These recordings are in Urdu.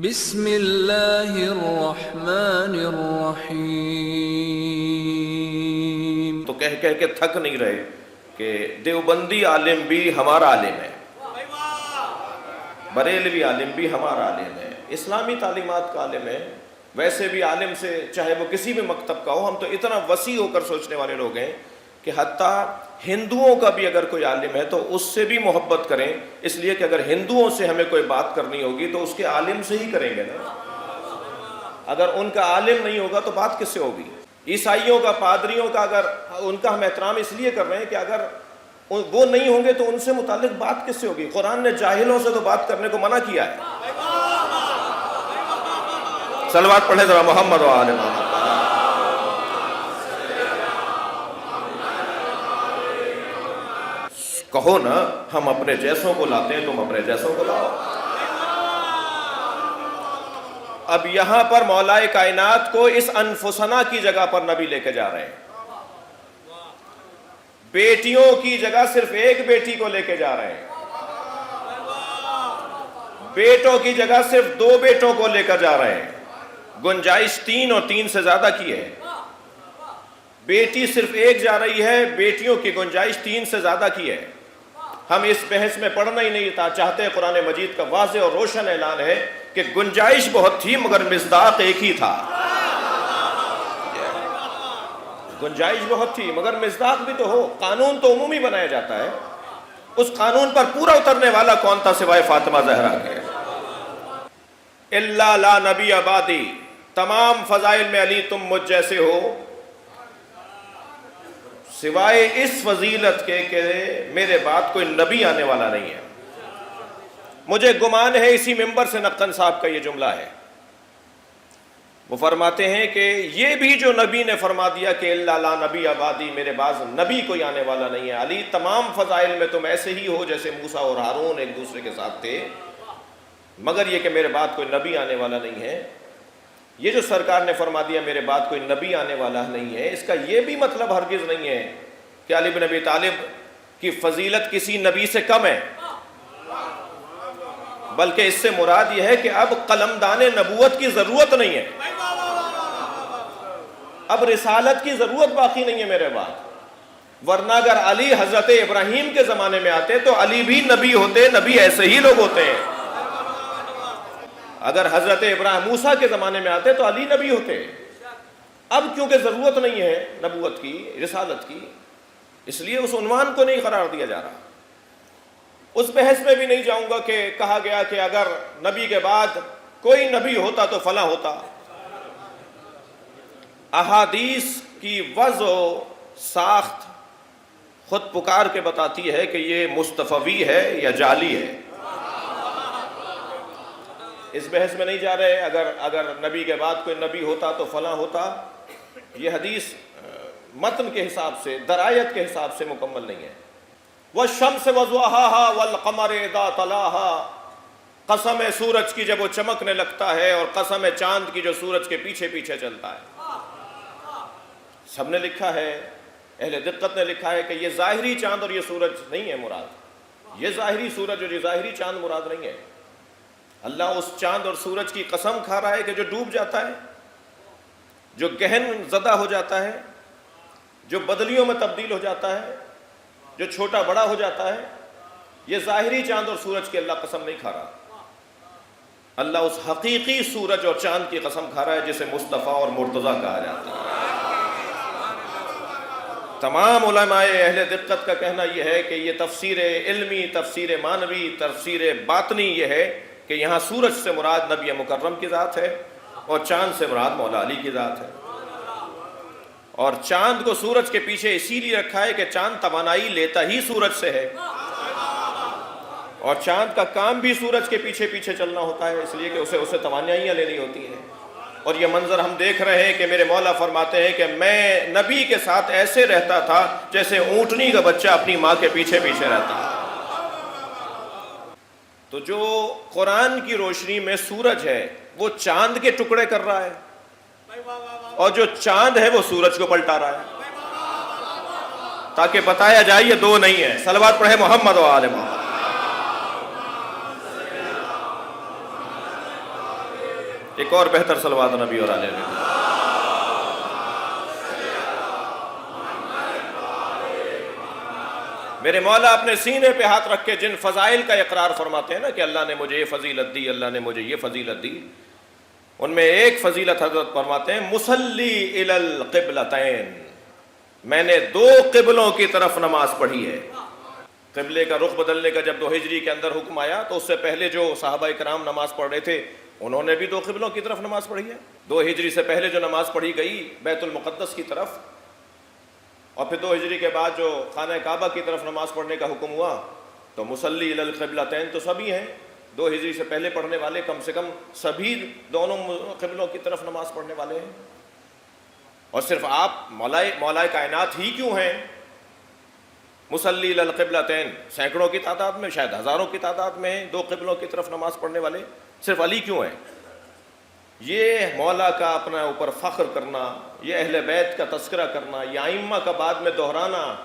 بسم اللہ الرحمن الرحیم۔ تو کہہ کہہ کے تھک نہیں رہے کہ دیوبندی عالم بھی ہمارا عالم ہے، بریلوی عالم بھی ہمارا عالم ہے، اسلامی تعلیمات کا عالم ہے۔ ویسے بھی عالم سے چاہے وہ کسی بھی مکتب کا ہو، ہم تو اتنا وسیع ہو کر سوچنے والے لوگ ہیں کہ حتیٰ ہندوؤں کا بھی اگر کوئی عالم ہے تو اس سے بھی محبت کریں، اس لیے کہ اگر ہندوؤں سے ہمیں کوئی بات کرنی ہوگی تو اس کے عالم سے ہی کریں گے نا۔ اگر ان کا عالم نہیں ہوگا تو بات کس سے ہوگی؟ عیسائیوں کا، پادریوں کا، اگر ان کا ہم احترام اس لیے کر رہے ہیں کہ اگر وہ نہیں ہوں گے تو ان سے متعلق بات کس سے ہوگی؟ قرآن نے جاہلوں سے تو بات کرنے کو منع کیا ہے۔ صلوات پڑھیں ذرا محمد و آل محمد۔ کہو نا ہم اپنے جیسوں کو لاتے ہیں، تم اپنے جیسوں کو لاؤ۔ اب یہاں پر مولا کائنات کو اس انفسنا کی جگہ پر نبی لے کے جا رہے ہیں، بیٹیوں کی جگہ صرف ایک بیٹی کو لے کے جا رہے ہیں، بیٹوں کی جگہ صرف 2 بیٹوں کو لے کر جا رہے ہیں، گنجائش 3 اور 3 سے زیادہ کی ہے۔ بیٹی صرف ایک جا رہی ہے، بیٹیوں کی گنجائش 3 سے زیادہ کی ہے۔ ہم اس بحث میں پڑھنا ہی نہیں چاہتے۔ قرآن مجید کا واضح اور روشن اعلان ہے کہ گنجائش بہت تھی مگر مصداق ایک ہی تھا۔ گنجائش بہت تھی مگر مصداق بھی تو ہو۔ قانون تو عمومی بنایا جاتا ہے، اس قانون پر پورا اترنے والا کون تھا سوائے فاطمہ زہرا کے؟ الا لا نبی بعدی، تمام فضائل میں علی تم مجھ جیسے ہو، سوائے اس فضیلت کے کہ میرے بعد کوئی نبی آنے والا نہیں ہے۔ مجھے گمان ہے اسی ممبر سے نقطن صاحب کا یہ جملہ ہے، وہ فرماتے ہیں کہ یہ بھی جو نبی نے فرما دیا کہ الا لا نبی بعدی، میرے بعد نبی کوئی آنے والا نہیں ہے، علی تمام فضائل میں تم ایسے ہی ہو جیسے موسیٰ اور ہارون ایک دوسرے کے ساتھ تھے، مگر یہ کہ میرے بعد کوئی نبی آنے والا نہیں ہے۔ یہ جو سرکار نے فرما دیا میرے بعد کوئی نبی آنے والا نہیں ہے، اس کا یہ بھی مطلب ہرگز نہیں ہے کہ علی بن ابی طالب کی فضیلت کسی نبی سے کم ہے، بلکہ اس سے مراد یہ ہے کہ اب قلمدان نبوت کی ضرورت نہیں ہے، اب رسالت کی ضرورت باقی نہیں ہے میرے بعد۔ ورنہ اگر علی حضرت ابراہیم کے زمانے میں آتے تو علی بھی نبی ہوتے، نبی ایسے ہی لوگ ہوتے ہیں۔ اگر حضرت ابراہیم موسیٰ کے زمانے میں آتے تو علی نبی ہوتے۔ اب کیونکہ ضرورت نہیں ہے نبوت کی، رسالت کی، اس لیے اس عنوان کو نہیں قرار دیا جا رہا۔ اس بحث میں بھی نہیں جاؤں گا کہ کہا گیا کہ اگر نبی کے بعد کوئی نبی ہوتا تو فلاں ہوتا۔ احادیث کی وضع و ساخت خود پکار کے بتاتی ہے کہ یہ مصطفوی ہے یا جعلی ہے۔ اس بحث میں نہیں جا رہے اگر نبی کے بعد کوئی نبی ہوتا تو فلاں ہوتا۔ یہ حدیث متن کے حساب سے، درایت کے حساب سے مکمل نہیں ہے۔ وَالشَّمْسِ وَضُحَاهَا وَالْقَمَرِ إِذَا تَلَاهَا، قسم ہے سورج کی جب وہ چمکنے لگتا ہے، اور قسم ہے چاند کی جو سورج کے پیچھے پیچھے چلتا ہے۔ سب نے لکھا ہے، اہل دقت نے لکھا ہے کہ یہ ظاہری چاند اور یہ سورج نہیں ہے مراد، یہ ظاہری سورج اور یہ ظاہری چاند مراد نہیں ہے۔ اللہ اس چاند اور سورج کی قسم کھا رہا ہے کہ جو ڈوب جاتا ہے، جو گہن زدہ ہو جاتا ہے، جو بدلیوں میں تبدیل ہو جاتا ہے، جو چھوٹا بڑا ہو جاتا ہے، یہ ظاہری چاند اور سورج کی اللہ قسم نہیں کھا رہا۔ اللہ اس حقیقی سورج اور چاند کی قسم کھا رہا ہے جسے مصطفیٰ اور مرتضیٰ کہا جاتا ہے۔ تمام علماء اہل دقت کا کہنا یہ ہے کہ یہ تفسیر علمی، تفسیر معنوی، تفسیر باطنی یہ ہے کہ یہاں سورج سے مراد نبی مکرم کی ذات ہے اور چاند سے مراد مولا علی کی ذات ہے۔ اور چاند کو سورج کے پیچھے اسی لیے رکھا ہے کہ چاند توانائی لیتا ہی سورج سے ہے، اور چاند کا کام بھی سورج کے پیچھے پیچھے چلنا ہوتا ہے، اس لیے کہ اسے توانائیاں لینی ہوتی ہیں۔ اور یہ منظر ہم دیکھ رہے ہیں کہ میرے مولا فرماتے ہیں کہ میں نبی کے ساتھ ایسے رہتا تھا جیسے اونٹنی کا بچہ اپنی ماں کے پیچھے پیچھے رہتا ہے۔ تو جو قرآن کی روشنی میں سورج ہے وہ چاند کے ٹکڑے کر رہا ہے، اور جو چاند ہے وہ سورج کو پلٹا رہا ہے، تاکہ بتایا جائے یہ 2 نہیں ہے۔ صلوات پڑھے محمد و آل محمد۔ ایک اور بہتر صلوات نبی اور آل نبی۔ میرے مولا اپنے سینے پہ ہاتھ رکھ کے جن فضائل کا اقرار فرماتے ہیں نا کہ اللہ نے مجھے یہ فضیلت دی، اللہ نے مجھے یہ فضیلت دی، ان میں ایک فضیلت حضرت فرماتے ہیں مصلی الی القبلتین، میں نے دو قبلوں کی طرف نماز پڑھی ہے۔ قبلے کا رخ بدلنے کا جب 2 ہجری کے اندر حکم آیا تو اس سے پہلے جو صحابہ کرام نماز پڑھ رہے تھے انہوں نے بھی 2 قبلوں کی طرف نماز پڑھی ہے۔ 2 ہجری سے پہلے جو نماز پڑھی گئی بیت المقدس کی طرف، اور پھر 2 ہجری کے بعد جو خانہ کعبہ کی طرف نماز پڑھنے کا حکم ہوا تو مصلی الی القبلتین تو سبھی ہیں، 2 ہجری سے پہلے پڑھنے والے کم سے کم سبھی دونوں قبلوں کی طرف نماز پڑھنے والے ہیں۔ اور صرف آپ مولا کائنات ہی کیوں ہیں مصلی الی القبلتین؟ سینکڑوں کی تعداد میں، شاید ہزاروں کی تعداد میں ہیں 2 قبلوں کی طرف نماز پڑھنے والے، صرف علی کیوں ہیں؟ یہ مولا کا اپنا اوپر فخر کرنا، یہ اہل بیت کا تذکرہ کرنا، یہ ائمہ کا بعد میں دہرانا،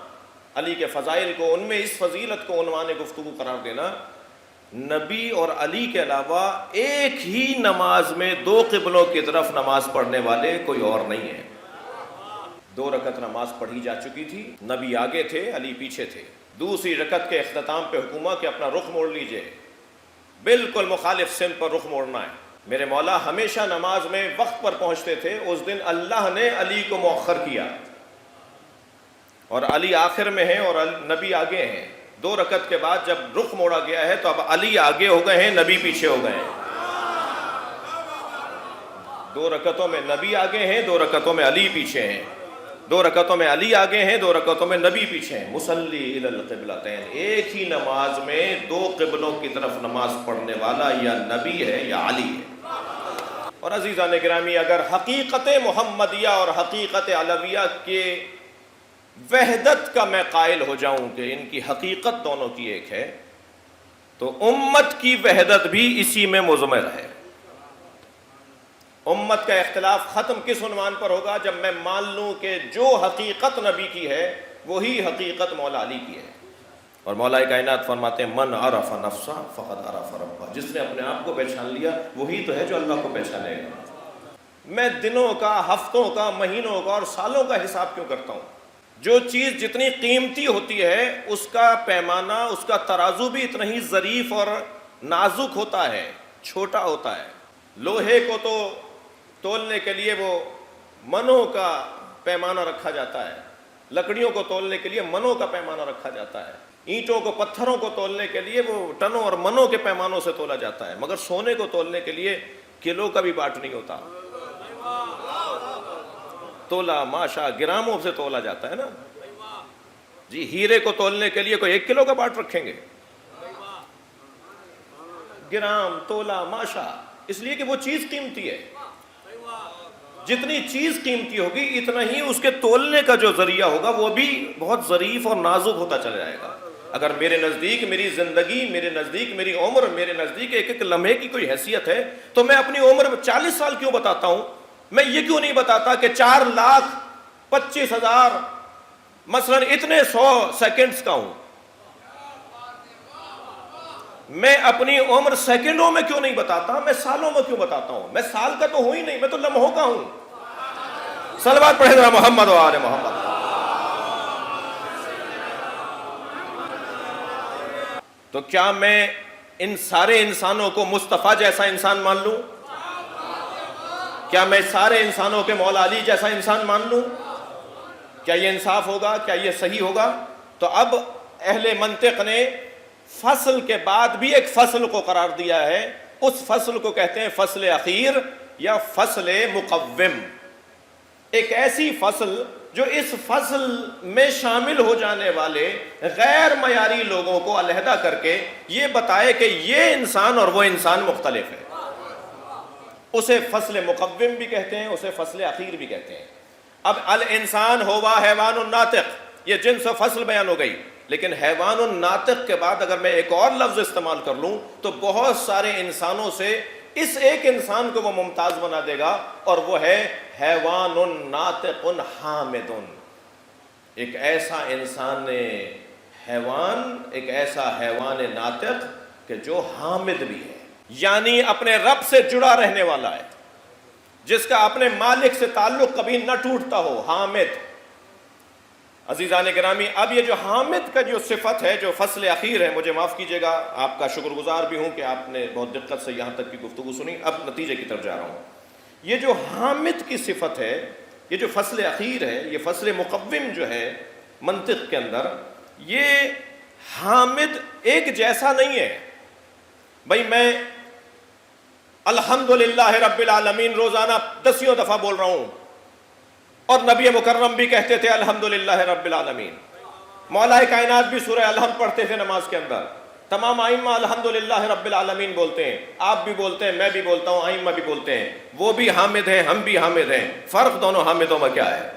علی کے فضائل کو، ان میں اس فضیلت کو عنوان گفتگو قرار دینا، نبی اور علی کے علاوہ ایک ہی نماز میں 2 قبلوں کی طرف نماز پڑھنے والے کوئی اور نہیں ہے۔ 2 رکعت نماز پڑھی جا چکی تھی، نبی آگے تھے، علی پیچھے تھے۔ دوسری رکعت کے اختتام پہ حکم ہوا کہ اپنا رخ موڑ لیجئے، بالکل مخالف سمت پر رخ موڑنا ہے۔ میرے مولا ہمیشہ نماز میں وقت پر پہنچتے تھے، اس دن اللہ نے علی کو مؤخر کیا، اور علی آخر میں ہیں اور نبی آگے ہیں۔ 2 رکعت کے بعد جب رخ موڑا گیا ہے تو اب علی آگے ہو گئے ہیں، نبی پیچھے ہو گئے ہیں۔ 2 رکعتوں میں نبی آگے ہیں، 2 رکعتوں میں علی پیچھے ہیں، 2 رکعتوں میں علی آگے ہیں، 2 رکعتوں میں نبی پیچھے ہیں۔ مصلی الی القبلتین، ایک ہی نماز میں 2 قبلوں کی طرف نماز پڑھنے والا یا نبی ہے یا علی ہے۔ اور عزیزان گرامی، اگر حقیقت محمدیہ اور حقیقت علویہ کے وحدت کا میں قائل ہو جاؤں کہ ان کی حقیقت دونوں کی ایک ہے، تو امت کی وحدت بھی اسی میں مضمر ہے۔ امت کا اختلاف ختم کس عنوان پر ہوگا؟ جب میں مان لوں کہ جو حقیقت نبی کی ہے وہی حقیقت مولا علی کی ہے۔ اور مولا کائنات فرماتے ہیں من عرف نفسہ فقد عرف ربہ، جس نے اپنے آپ کو پہچان لیا وہی تو ہے جو اللہ کو پہچانے گا۔ میں دنوں کا، ہفتوں کا، مہینوں کا اور سالوں کا حساب کیوں کرتا ہوں؟ جو چیز جتنی قیمتی ہوتی ہے اس کا پیمانہ، اس کا ترازو بھی اتنا ہی ظریف اور نازک ہوتا ہے، چھوٹا ہوتا ہے۔ لوہے کو تو تولنے کے لیے وہ منوں کا پیمانہ رکھا جاتا ہے، لکڑیوں کو تولنے کے لیے منوں کا پیمانہ رکھا جاتا ہے، اینٹوں کو، پتھروں کو تولنے کے لیے وہ ٹنوں اور منوں کے پیمانوں سے تولا جاتا ہے، مگر سونے کو تولنے کے لیے کلو کا بھی باٹ نہیں ہوتا، تولا ماشا گراموں سے تولا جاتا ہے نا جی۔ ہیرے کو تولنے کے لیے کوئی 1 کلو کا باٹ رکھیں گے؟ گرام، تولا، ماشا، اس لیے کہ وہ چیز قیمتی ہے۔ جتنی چیز قیمتی ہوگی اتنا ہی اس کے تولنے کا جو ذریعہ ہوگا وہ بھی بہت ظریف اور نازک ہوتا چلا جائے گا۔ اگر میرے نزدیک میری زندگی، میرے نزدیک میری عمر، میرے نزدیک ایک ایک لمحے کی کوئی حیثیت ہے تو میں اپنی عمر 40 سال کیوں بتاتا ہوں؟ میں یہ کیوں نہیں بتاتا کہ 4,25,000 مثلا اتنے 100 سیکنڈز کا ہوں؟ میں اپنی عمر سیکنڈوں میں کیوں نہیں بتاتا، میں سالوں میں کیوں بتاتا ہوں؟ میں سال کا تو ہوں ہی نہیں، میں تو لمحوں کا ہوں۔ صلوات پڑھے ذرا محمد و آل محمد۔ تو کیا میں ان سارے انسانوں کو مصطفیٰ جیسا انسان مان لوں؟ کیا میں سارے انسانوں کے مولا علی جیسا انسان مان لوں؟ کیا یہ انصاف ہوگا؟ کیا یہ صحیح ہوگا؟ تو اب اہل منطق نے فصل کے بعد بھی ایک فصل کو قرار دیا ہے، اس فصل کو کہتے ہیں فصل اخیر یا فصل مقوم۔ ایک ایسی فصل جو اس فصل میں شامل ہو جانے والے غیر معیاری لوگوں کو علیحدہ کر کے یہ بتائے کہ یہ انسان اور وہ انسان مختلف ہے، اسے فصل مقوم بھی کہتے ہیں، اسے فصل اخیر بھی کہتے ہیں۔ اب الانسان ہوا حیوان الناطق، یہ جنس و فصل بیان ہو گئی، لیکن حیوان الناطق کے بعد اگر میں ایک اور لفظ استعمال کر لوں تو بہت سارے انسانوں سے اس ایک انسان کو وہ ممتاز بنا دے گا، اور وہ ہے حیوان ناطق حامد۔ ایک ایسا انسان حیوان، ایک ایسا حیوان ناطق کہ جو حامد بھی ہے، یعنی اپنے رب سے جڑا رہنے والا ہے۔ جس کا اپنے مالک سے تعلق کبھی نہ ٹوٹتا ہو، حامد۔ عزیزان گرامی، اب یہ جو حامد کا جو صفت ہے، جو فصل اخیر ہے، مجھے معاف کیجیے گا، آپ کا شکر گزار بھی ہوں کہ آپ نے بہت دقت سے یہاں تک کی گفتگو سنی، اب نتیجے کی طرف جا رہا ہوں۔ یہ جو حامد کی صفت ہے، یہ جو فصل اخیر ہے، یہ فصل مقوم جو ہے منطق کے اندر، یہ حامد ایک جیسا نہیں ہے۔ بھائی میں الحمدللہ رب العالمین روزانہ دسیوں دفعہ بول رہا ہوں، اور نبی مکرم بھی کہتے تھے الحمدللہ رب العالمین، مولا کائنات بھی سورہ الحمد پڑھتے تھے نماز کے اندر، تمام ائمہ الحمدللہ رب العالمین بولتے ہیں، آپ بھی بولتے ہیں، میں بھی بولتا ہوں، ائمہ بھی بولتے ہیں، وہ بھی حامد ہیں، ہم بھی حامد ہیں۔ فرق دونوں حامدوں میں کیا ہے؟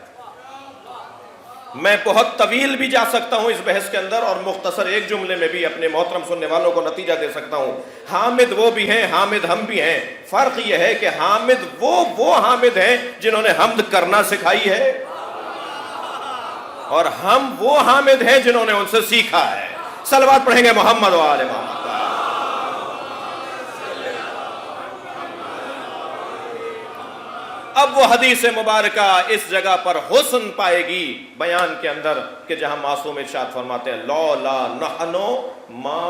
میں بہت طویل بھی جا سکتا ہوں اس بحث کے اندر، اور مختصر ایک جملے میں بھی اپنے محترم سننے والوں کو نتیجہ دے سکتا ہوں۔ حامد وہ بھی ہیں، حامد ہم بھی ہیں۔ فرق یہ ہے کہ حامد وہ حامد ہیں جنہوں نے حمد کرنا سکھائی ہے، اور ہم وہ حامد ہیں جنہوں نے ان سے سیکھا ہے۔ صلوات پڑھیں گے محمد و آل محمد۔ اب وہ حدیث مبارکہ اس جگہ پر حسن پائے گی بیان کے اندر کہ جہاں معصوم ارشاد فرماتے ہیں لولا نحنو ما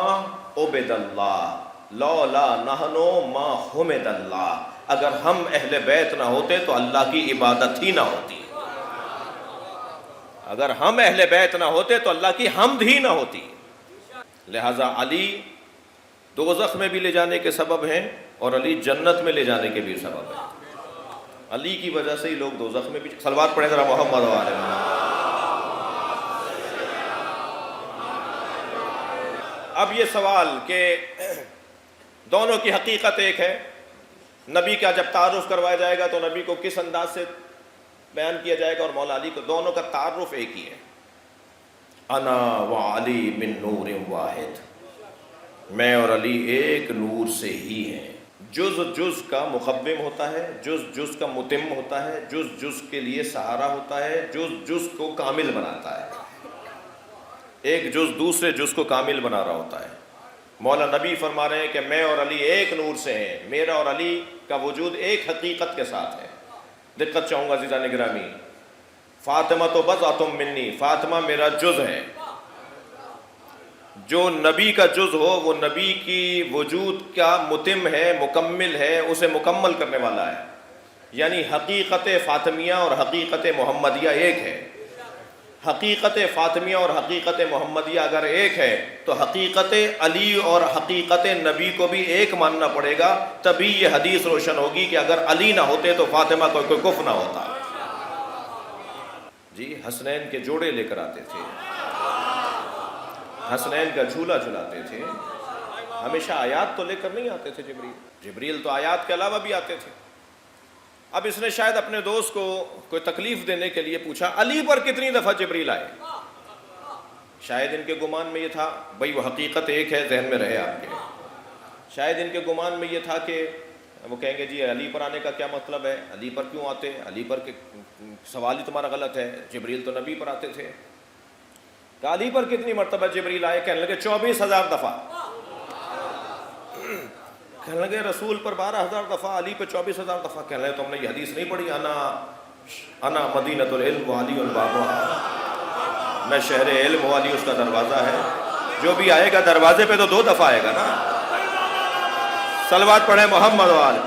عبد اللہ، لولا نحنو ما حمد اللہ، اگر ہم اہل بیت نہ ہوتے تو اللہ کی عبادت ہی نہ ہوتی، اگر ہم اہل بیت نہ ہوتے تو اللہ کی حمد ہی نہ ہوتی۔ لہذا علی دوزخ میں بھی لے جانے کے سبب ہیں، اور علی جنت میں لے جانے کے بھی سبب ہیں۔ علی کی وجہ سے ہی لوگ دوزخ میں بھی۔ صلوات پڑھیں ذرا محمد و آل محمد۔ اب یہ سوال کہ دونوں کی حقیقت ایک ہے، نبی کا جب تعارف کروایا جائے گا تو نبی کو کس انداز سے بیان کیا جائے گا، اور مولا علی کو، دونوں کا تعارف ایک ہی ہے۔ انا و علی من نور واحد، میں اور علی ایک نور سے ہی ہیں۔ جز جز کا مقوم ہوتا ہے، جز جز کا متم ہوتا ہے، جز جز کے لیے سہارا ہوتا ہے، جز جز کو کامل بناتا ہے، ایک جز دوسرے جز کو کامل بنا رہا ہوتا ہے۔ مولا نبی فرما رہے ہیں کہ میں اور علی ایک نور سے ہیں، میرا اور علی کا وجود ایک حقیقت کے ساتھ ہے۔ دقت چاہوں گا عزیزان گرامی، فاطمہ تو بضعۃ منی، فاطمہ میرا جز ہے۔ جو نبی کا جز ہو وہ نبی کی وجود کا متم ہے، مکمل ہے، اسے مکمل کرنے والا ہے۔ یعنی حقیقت فاطمیہ اور حقیقت محمدیہ ایک ہے۔ حقیقت فاطمیہ اور حقیقت محمدیہ اگر ایک ہے تو حقیقت علی اور حقیقت نبی کو بھی ایک ماننا پڑے گا، تبھی یہ حدیث روشن ہوگی کہ اگر علی نہ ہوتے تو فاطمہ کو کوئی کفر نہ ہوتا۔ جی حسنین کے جوڑے لے کر آتے تھے، حسنین کا جھولا جھلاتے تھے، ہمیشہ آیات تو لے کر نہیں آتے تھے جبریل تو آیات کے علاوہ بھی آتے تھے۔ اب اس نے شاید اپنے دوست کو کوئی تکلیف دینے کے لیے پوچھا علی پر کتنی دفعہ جبریل آئے؟ شاید ان کے گمان میں یہ تھا، بھئی وہ حقیقت ایک ہے، ذہن میں رہے آپ کے، شاید ان کے گمان میں یہ تھا کہ وہ کہیں گے جی علی پر آنے کا کیا مطلب ہے، علی پر کیوں آتے، علی پر سوال ہی تمہارا غلط ہے، جبریل تو نبی پر آتے تھے۔ کہ علی پر کتنی مرتبہ جبریل آئے؟ کہنے لگے 24,000 دفعہ۔ کہنے لگے رسول پر 12,000 دفعہ، علی پہ 24,000 دفعہ۔ کہنے لگے تم نے یہ حدیث نہیں پڑھی، انا مدینۃ العلم وعلی بابها، میں شہر علم و علی اس کا دروازہ ہے، جو بھی آئے گا دروازے پہ تو 2 دفعہ آئے گا نا۔ صلوات پڑھیں محمد و آل۔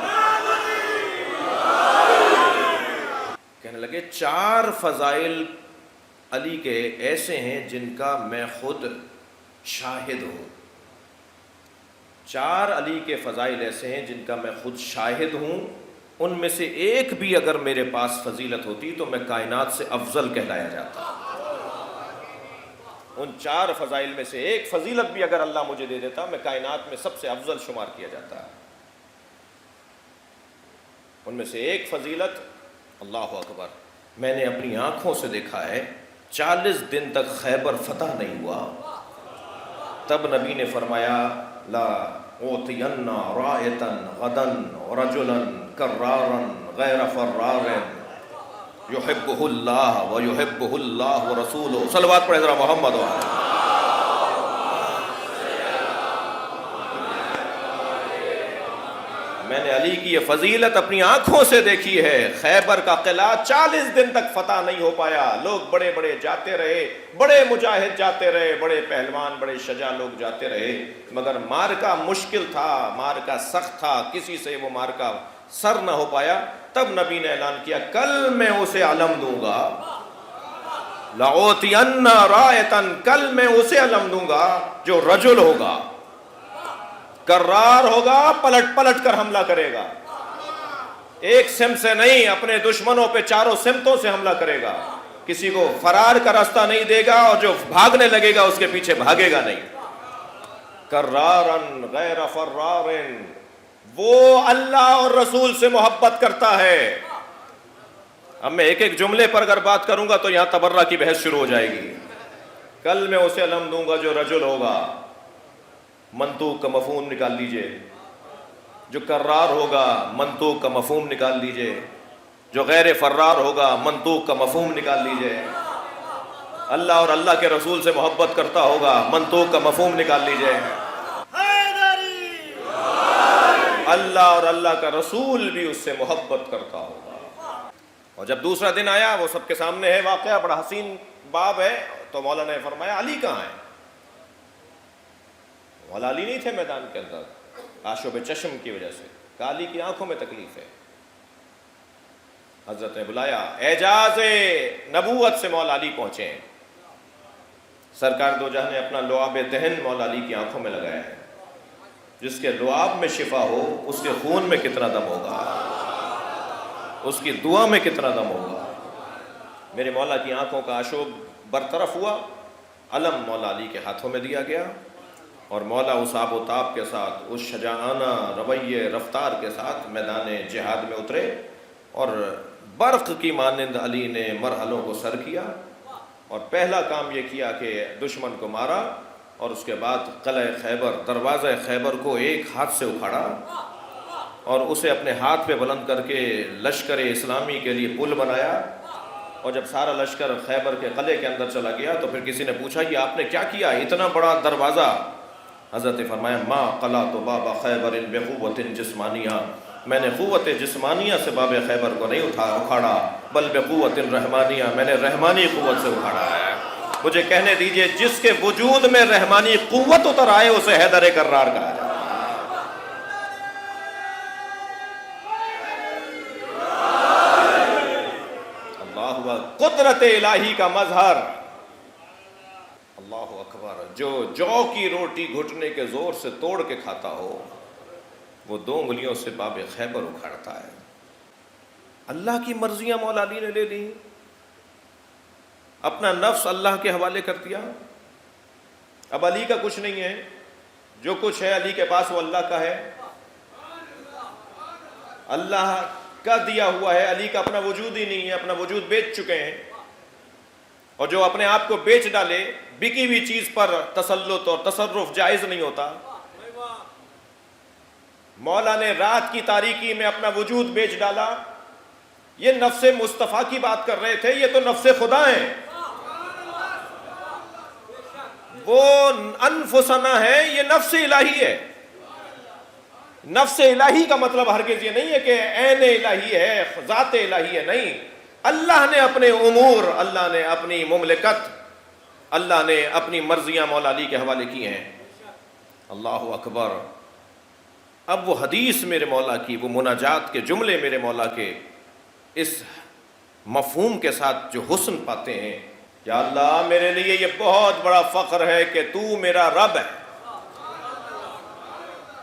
کہنے لگے 4 فضائل علی کے ایسے ہیں جن کا میں خود شاہد ہوں، 4 علی کے فضائل ایسے ہیں جن کا میں خود شاہد ہوں، ان میں سے ایک بھی اگر میرے پاس فضیلت ہوتی تو میں کائنات سے افضل کہلایا جاتا۔ ان 4 فضائل میں سے ایک فضیلت بھی اگر اللہ مجھے دے دیتا میں کائنات میں سب سے افضل شمار کیا جاتا۔ ان میں سے ایک فضیلت، اللہ اکبر، میں نے اپنی آنکھوں سے دیکھا ہے 40 دن تک خیبر فتح نہیں ہوا، تب نبی نے فرمایا لا اوتین رایتا غدا رجلا کرارا غیر فرار یحبہ اللہ و یحبہ اللہ ورسولہ۔ صلوات پڑھیں ذرا محمد و آل۔ میں نے علی کی یہ فضیلت اپنی آنکھوں سے دیکھی ہے. خیبر کا قلعہ 40 دن تک فتح نہیں ہو پایا. لوگ بڑے بڑے جاتے رہے, بڑے مجاہد جاتے رہے, بڑے پہلوان, بڑے شجاع لوگ جاتے رہے, مگر مارکا مشکل تھا, مارکا سخت تھا, کسی سے وہ مارکا سر نہ ہو پایا. تب نبی نے اعلان کیا کل میں اسے علم دوں گا, لَأُوتِيَنَّ رَائِتًا, کل میں اسے علم دوں گا جو رجل ہوگا, کرار ہوگا, پلٹ پلٹ کر حملہ کرے گا, ایک سمت سے نہیں, اپنے دشمنوں پہ چاروں سمتوں سے حملہ کرے گا, کسی کو فرار کا راستہ نہیں دے گا, اور جو بھاگنے لگے گا اس کے پیچھے بھاگے گا نہیں. کرارن غیر فرارن, وہ اللہ اور رسول سے محبت کرتا ہے. اب میں ایک ایک جملے پر اگر بات کروں گا تو یہاں تبرہ کی بحث شروع ہو جائے گی. کل میں اسے علم دوں گا جو رجل ہوگا, منطوق کا مفہوم نکال لیجئے, جو کرار ہوگا منطوق کا مفہوم نکال لیجئے, جو غیر فرار ہوگا منطوق کا مفہوم نکال لیجئے, اللہ اور اللہ کے رسول سے محبت کرتا ہوگا منطوق کا مفہوم نکال لیجئے, اللہ اور اللہ کا رسول بھی اس سے محبت کرتا ہوگا. اور جب دوسرا دن آیا, وہ سب کے سامنے ہے واقعہ, بڑا حسین باب ہے, تو مولانا نے فرمایا علی کہاں ہے؟ مولا علی نہیں تھے میدان کے اندر, آشوب چشم کی وجہ سے, کہ علی کی آنکھوں میں تکلیف ہے. حضرت نے بلایا, اعجاز نبوت سے مولا علی پہنچے ہیں. سرکار دو جہاں نے اپنا لعاب دہن مولا علی کی آنکھوں میں لگایا ہے. جس کے لعاب میں شفا ہو اس کے خون میں کتنا دم ہوگا, اس کی دعا میں کتنا دم ہوگا. میرے مولا کی آنکھوں کا آشوب برطرف ہوا, علم مولا علی کے ہاتھوں میں دیا گیا, اور مولا اس آب و تاب کے ساتھ, اس شجاعانہ رویے رفتار کے ساتھ میدان جہاد میں اترے, اور برق کی مانند علی نے مرحلوں کو سر کیا, اور پہلا کام یہ کیا کہ دشمن کو مارا, اور اس کے بعد قلعہ خیبر, دروازہ خیبر کو ایک ہاتھ سے اکھاڑا, اور اسے اپنے ہاتھ پہ بلند کر کے لشکر اسلامی کے لیے پل بنایا. اور جب سارا لشکر خیبر کے قلعے کے اندر چلا گیا تو پھر کسی نے پوچھا یہ آپ نے کیا کیا, اتنا بڑا دروازہ؟ حضرت فرمایا ما قلعت باب خیبر بقوت جسمانیہ, میں نے قوت جسمانیہ سے باب خیبر کو نہیں اکھاڑا, بل بقوت رحمانیہ, میں نے رحمانی قوت سے اکھاڑا ہے. مجھے کہنے دیجئے جس کے وجود میں رحمانی قوت اتر آئے اسے حیدر کرار کہا جائے. اللہ قدرت الہی کا مظہر, اللہ اکبر. جو جو کی روٹی گھٹنے کے زور سے توڑ کے کھاتا ہو وہ 2 انگلیوں سے باب خیبر اکھاڑتا ہے. اللہ کی مرضیاں مولا علی نے لے لی, اپنا نفس اللہ کے حوالے کر دیا. اب علی کا کچھ نہیں ہے, جو کچھ ہے علی کے پاس وہ اللہ کا ہے, اللہ کا دیا ہوا ہے. علی کا اپنا وجود ہی نہیں ہے, اپنا وجود بیچ چکے ہیں, اور جو اپنے آپ کو بیچ ڈالے, بکی ہوئی چیز پر تسلط اور تصرف جائز نہیں ہوتا. مولا نے رات کی تاریکی میں اپنا وجود بیچ ڈالا. یہ نفس مصطفیٰ کی بات کر رہے تھے, یہ تو نفس خدا ہیں. وہ انفسنا ہے, یہ نفس الہی ہے. نفس الہی کا مطلب ہرگز یہ نہیں ہے کہ عین الہی ہے, ذات الہی ہے, نہیں. اللہ نے اپنے امور, اللہ نے اپنی مملکت, اللہ نے اپنی مرضیاں مولا علی کے حوالے کی ہیں. اللہ اکبر. اب وہ حدیث میرے مولا کی, وہ مناجات کے جملے میرے مولا کے اس مفہوم کے ساتھ جو حسن پاتے ہیں, یا اللہ میرے لیے یہ بہت بڑا فخر ہے کہ تو میرا رب ہے.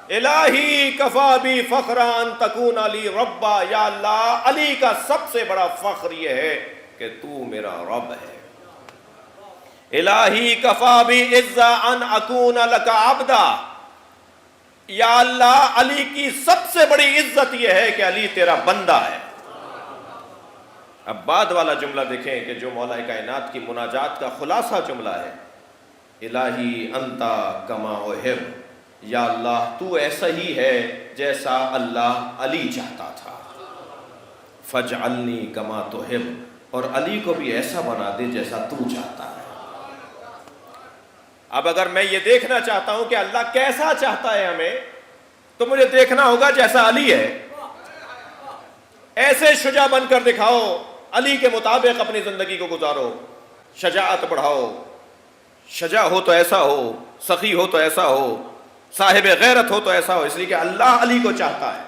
الہی کفا بی فخرا ان تکون علی ربا, یا اللہ علی کا سب سے بڑا فخر یہ ہے کہ تو میرا رب ہے. الہی کفا بی عزا ان اکون لک عبدا, یا اللہ علی کی سب سے بڑی عزت یہ ہے کہ علی تیرا بندہ ہے. اب بعد والا جملہ دیکھیں کہ جو مولا کائنات کی مناجات کا خلاصہ جملہ ہے, الہی انتا کما احب, یا اللہ تو ایسا ہی ہے جیسا اللہ علی چاہتا تھا. فجعلنی کما تحب, اور علی کو بھی ایسا بنا دے جیسا تو چاہتا ہے. اب اگر میں یہ دیکھنا چاہتا ہوں کہ اللہ کیسا چاہتا ہے ہمیں, تو مجھے دیکھنا ہوگا جیسا علی ہے. ایسے شجاع بن کر دکھاؤ، علی کے مطابق اپنی زندگی کو گزارو، شجاعت بڑھاؤ، شجاع ہو تو ایسا ہو، سخی ہو تو ایسا ہو، صاحب غیرت ہو تو ایسا ہو، اس لیے کہ اللہ علی کو چاہتا ہے۔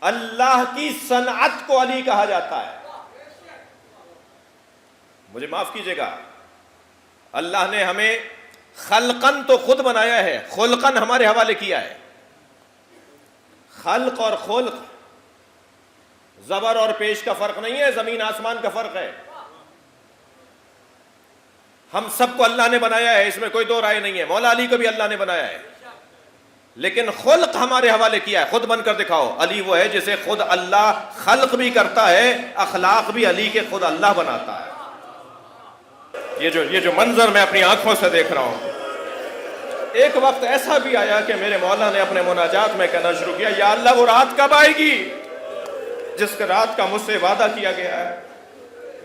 اللہ کی صنعت کو علی کہا جاتا ہے۔ مجھے معاف کیجئے گا، اللہ نے ہمیں خلقن تو خود بنایا ہے، خلقن ہمارے حوالے کیا ہے۔ خلق اور خلق زبر اور پیش کا فرق نہیں ہے، زمین آسمان کا فرق ہے۔ ہم سب کو اللہ نے بنایا ہے، اس میں کوئی دو رائے نہیں ہے، مولا علی کو بھی اللہ نے بنایا ہے، لیکن خلق ہمارے حوالے کیا ہے۔ خود بن کر دکھاؤ، علی وہ ہے جسے خود اللہ خلق بھی کرتا ہے، اخلاق بھی علی کے خود اللہ بناتا ہے۔ یہ جو منظر میں اپنی آنکھوں سے دیکھ رہا ہوں، ایک وقت ایسا بھی آیا کہ میرے مولا نے اپنے مناجات میں کہنا شروع کیا، یا اللہ وہ رات کب آئے گی جس کے رات کا مجھ سے وعدہ کیا گیا ہے۔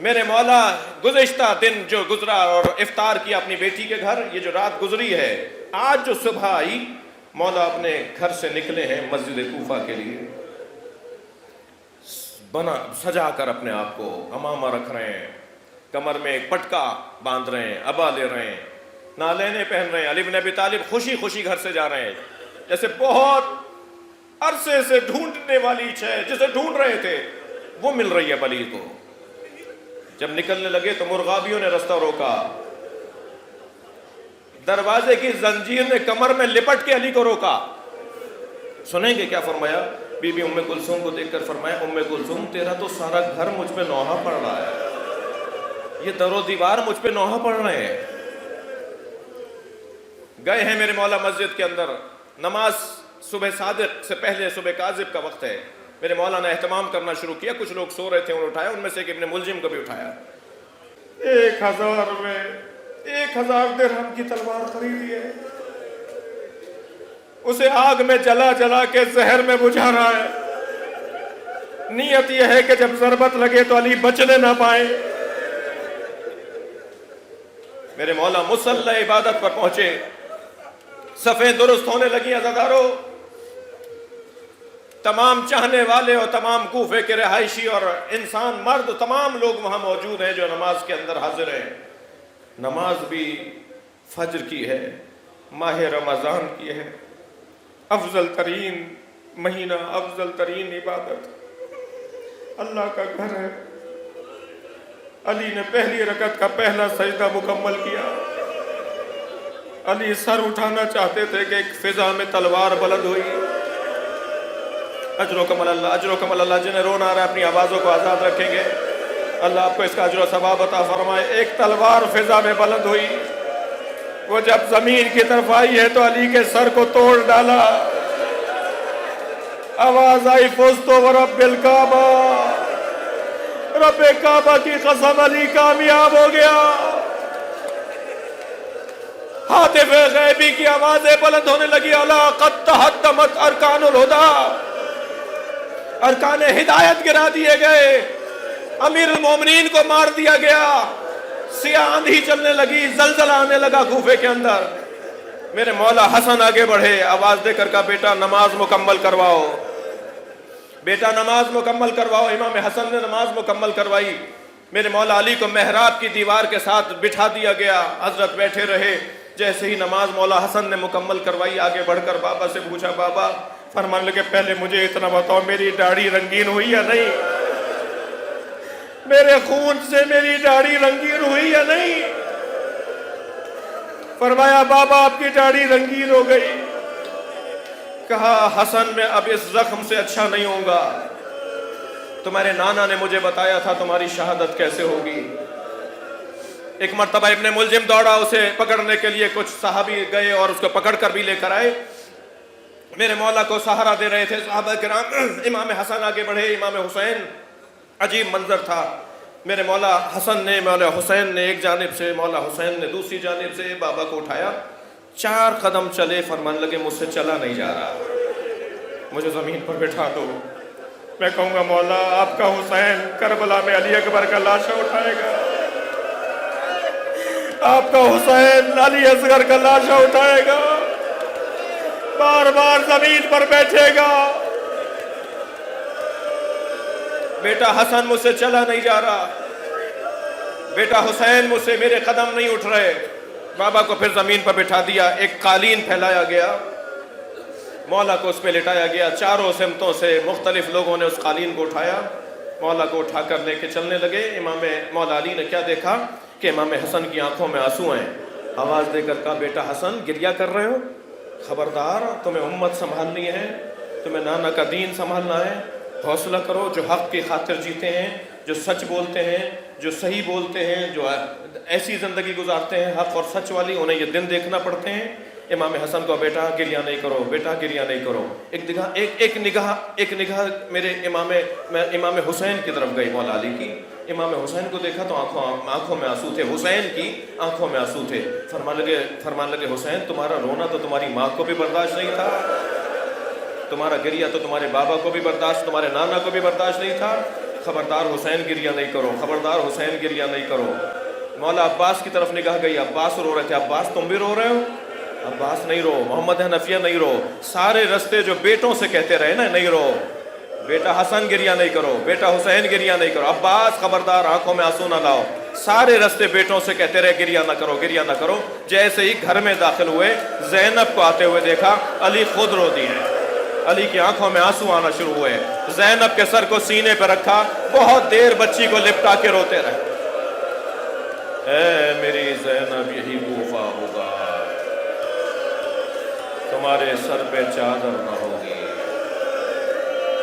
میرے مولا گزشتہ دن جو گزرا اور افطار کیا اپنی بیٹی کے گھر، یہ جو رات گزری ہے، آج جو صبح آئی، مولا اپنے گھر سے نکلے ہیں مسجد کوفہ کے لیے، سجا کر اپنے آپ کو امامہ رکھ رہے ہیں، کمر میں ایک پٹکا باندھ رہے ہیں، عبا لے رہے ہیں، نالینیں پہن رہے ہیں۔ علی بن ابی طالب خوشی خوشی گھر سے جا رہے ہیں، جیسے بہت عرصے سے ڈھونڈنے والی شے جسے ڈھونڈ رہے تھے وہ مل رہی ہے علی کو۔ جب نکلنے لگے تو مرغابیوں نے رستہ روکا، دروازے کی زنجیر نے کمر میں لپٹ کے علی کو روکا۔ سنیں گے کیا فرمایا؟ بی بی ام کلثوم کو دیکھ کر فرمایا، ام کلثوم تیرا تو سارا گھر مجھ پہ نوحہ پڑ رہا ہے، یہ در و دیوار مجھ پہ نوحہ پڑ رہے ہیں۔ گئے ہیں میرے مولا مسجد کے اندر، نماز صبح صادق سے پہلے صبح کاذب کا وقت ہے، میرے مولا نے اہتمام کرنا شروع کیا، کچھ لوگ سو رہے تھے انہوں نے اٹھایا، ان میں سے ایک ابن ملجم کو بھی اٹھایا۔ 1000 درہم کی تلوار خریدی ہے، اسے آگ میں جلا جلا کے زہر میں بجھا رہا ہے، نیت یہ ہے کہ جب ضربت لگے تو علی بچنے نہ پائے۔ میرے مولا مصلی عبادت پر پہنچے، صفیں درست ہونے لگی۔ عزادارو، تمام چاہنے والے اور تمام کوفے کے رہائشی اور انسان مرد تمام لوگ وہاں موجود ہیں جو نماز کے اندر حاضر ہیں۔ نماز بھی فجر کی ہے، ماہ رمضان کی ہے، افضل ترین مہینہ، افضل ترین عبادت، اللہ کا گھر ہے۔ علی نے پہلی رکعت کا پہلا سجدہ مکمل کیا۔ علی سر اٹھانا چاہتے تھے کہ ایک فضا میں تلوار بلند ہوئی۔ اجرکم اللہ، اجرکم اللہ، جنہیں رونا آ رہا ہے اپنی آوازوں کو آزاد رکھیں گے، اللہ آپ کو اس کا اجر و ثواب عطا فرمائے۔ ایک تلوار فضا میں بلند ہوئی، وہ جب زمین کی طرف آئی ہے تو علی کے سر کو توڑ ڈالا۔ آواز آئی، فزت ورب الکعبہ، رب کعبہ کی قسم علی کامیاب ہو گیا۔ ہاتف غیبی کی آوازیں بلند ہونے لگی، الا قد تحطمت ارکان الہدی، ارکان ہدایت گرا دیے گئے، امیر المومنین کو مار دیا گیا، سیاہ آندھی چلنے لگی، زلزلہ آنے لگا کوفے کے اندر۔ میرے مولا حسن آگے بڑھے، آواز دے کر کہا، بیٹا نماز مکمل کرواؤ، بیٹا نماز مکمل کرواؤ۔ امام حسن نے نماز مکمل کروائی۔ میرے مولا علی کو محراب کی دیوار کے ساتھ بٹھا دیا گیا، حضرت بیٹھے رہے۔ جیسے ہی نماز مولا حسن نے مکمل کروائی، آگے بڑھ کر بابا سے پوچھا، بابا، فرمانے لگے، پہلے مجھے اتنا بتاؤ میری داڑھی رنگین ہوئی یا نہیں؟ میرے خون سے میری داڑھی رنگین ہوئی یا نہیں؟ فرمایا، بابا آپ کی داڑھی رنگین ہو گئی۔ کہا، حسن میں اب اس زخم سے اچھا نہیں ہوں گا، تمہارے نانا نے مجھے بتایا تھا تمہاری شہادت کیسے ہوگی۔ ایک مرتبہ ابن ملجم دوڑا اسے پکڑنے کے لیے، کچھ صحابی گئے اور اس کو پکڑ کر بھی لے کر آئے۔ میرے مولا کو سہارا دے رہے تھے صحابہ کرام۔ امام حسن آگے بڑھے، امام حسین، عجیب منظر تھا۔ میرے مولا حسن نے، مولا حسین نے ایک جانب سے، مولا حسین نے دوسری جانب سے بابا کو اٹھایا، 4 قدم چلے، فرمان لگے مجھ سے چلا نہیں جا رہا، مجھے زمین پر بٹھا دو۔ میں کہوں گا، مولا آپ کا حسین کربلا میں علی اکبر کا لاشا اٹھائے گا، آپ کا حسین علی اصغر کا لاشا اٹھائے گا، بار بار زمین پر بیٹھے گا۔ بیٹا حسن مجھ سے چلا نہیں جا رہا، بیٹا حسین مجھ سے میرے قدم نہیں اٹھ رہے۔ بابا کو پھر زمین پر بٹھا دیا، ایک قالین پھیلایا گیا، مولا کو اس پہ لٹایا گیا، چاروں سمتوں سے مختلف لوگوں نے اس قالین کو اٹھایا، مولا کو اٹھا کر لے کے چلنے لگے۔ امام مولا علی نے کیا دیکھا کہ امام حسن کی آنکھوں میں آنسو ہیں، آواز دے کر کہا بیٹا حسن گریہ کر رہے ہو؟ خبردار، تمہیں امت سنبھالنی ہے، تمہیں نانا کا دین سنبھالنا ہے، حوصلہ کرو۔ جو حق کی خاطر جیتے ہیں، جو سچ بولتے ہیں، جو صحیح بولتے ہیں، جو ایسی زندگی گزارتے ہیں حق اور سچ والی، انہیں یہ دن دیکھنا پڑتے ہیں۔ امام حسن کو بیٹا گریہ نہیں کرو، بیٹا گریہ نہیں کرو۔ ایک نگاہ میرے امام حسین کی طرف گئی مولا علی کی، امام حسین کو دیکھا تو آنکھوں میں آنسو تھے، حسین کی آنکھوں میں آنسو تھے۔ فرمان لگے حسین تمہارا رونا تو تمہاری ماں کو بھی برداشت نہیں تھا، تمہارا گریہ تو تمہارے بابا کو بھی برداشت، تمہارے نانا کو بھی برداشت نہیں تھا، خبردار حسین گریہ نہیں کرو، خبردار حسین گریہ نہیں کرو۔ مولا عباس کی طرف نگاہ گئی، عباس رو رہے تھے، عباس تم بھی رو رہے ہو؟ عباس نہیں رو، محمد حنفیہ نہیں رو، سارے رستے جو بیٹوں سے کہتے رہے نا نہیں رو، بیٹا حسن گریہ نہیں کرو، بیٹا حسین گریہ نہیں کرو، عباس خبردار آنکھوں میں آنسو نہ لاؤ، سارے رستے بیٹوں سے کہتے رہے گریہ نہ کرو، گریہ نہ کرو۔ جیسے ہی گھر میں داخل ہوئے، زینب کو آتے ہوئے دیکھا، علی خود رو دی ہے، علی کی آنکھوں میں آنسو آنا شروع ہوئے، زینب کے سر کو سینے پہ رکھا، بہت دیر بچی کو لپٹا کے روتے رہے، اے میری زینب یہی کوفہ ہوگا، تمہارے سر پہ چادر نہ ہوگی۔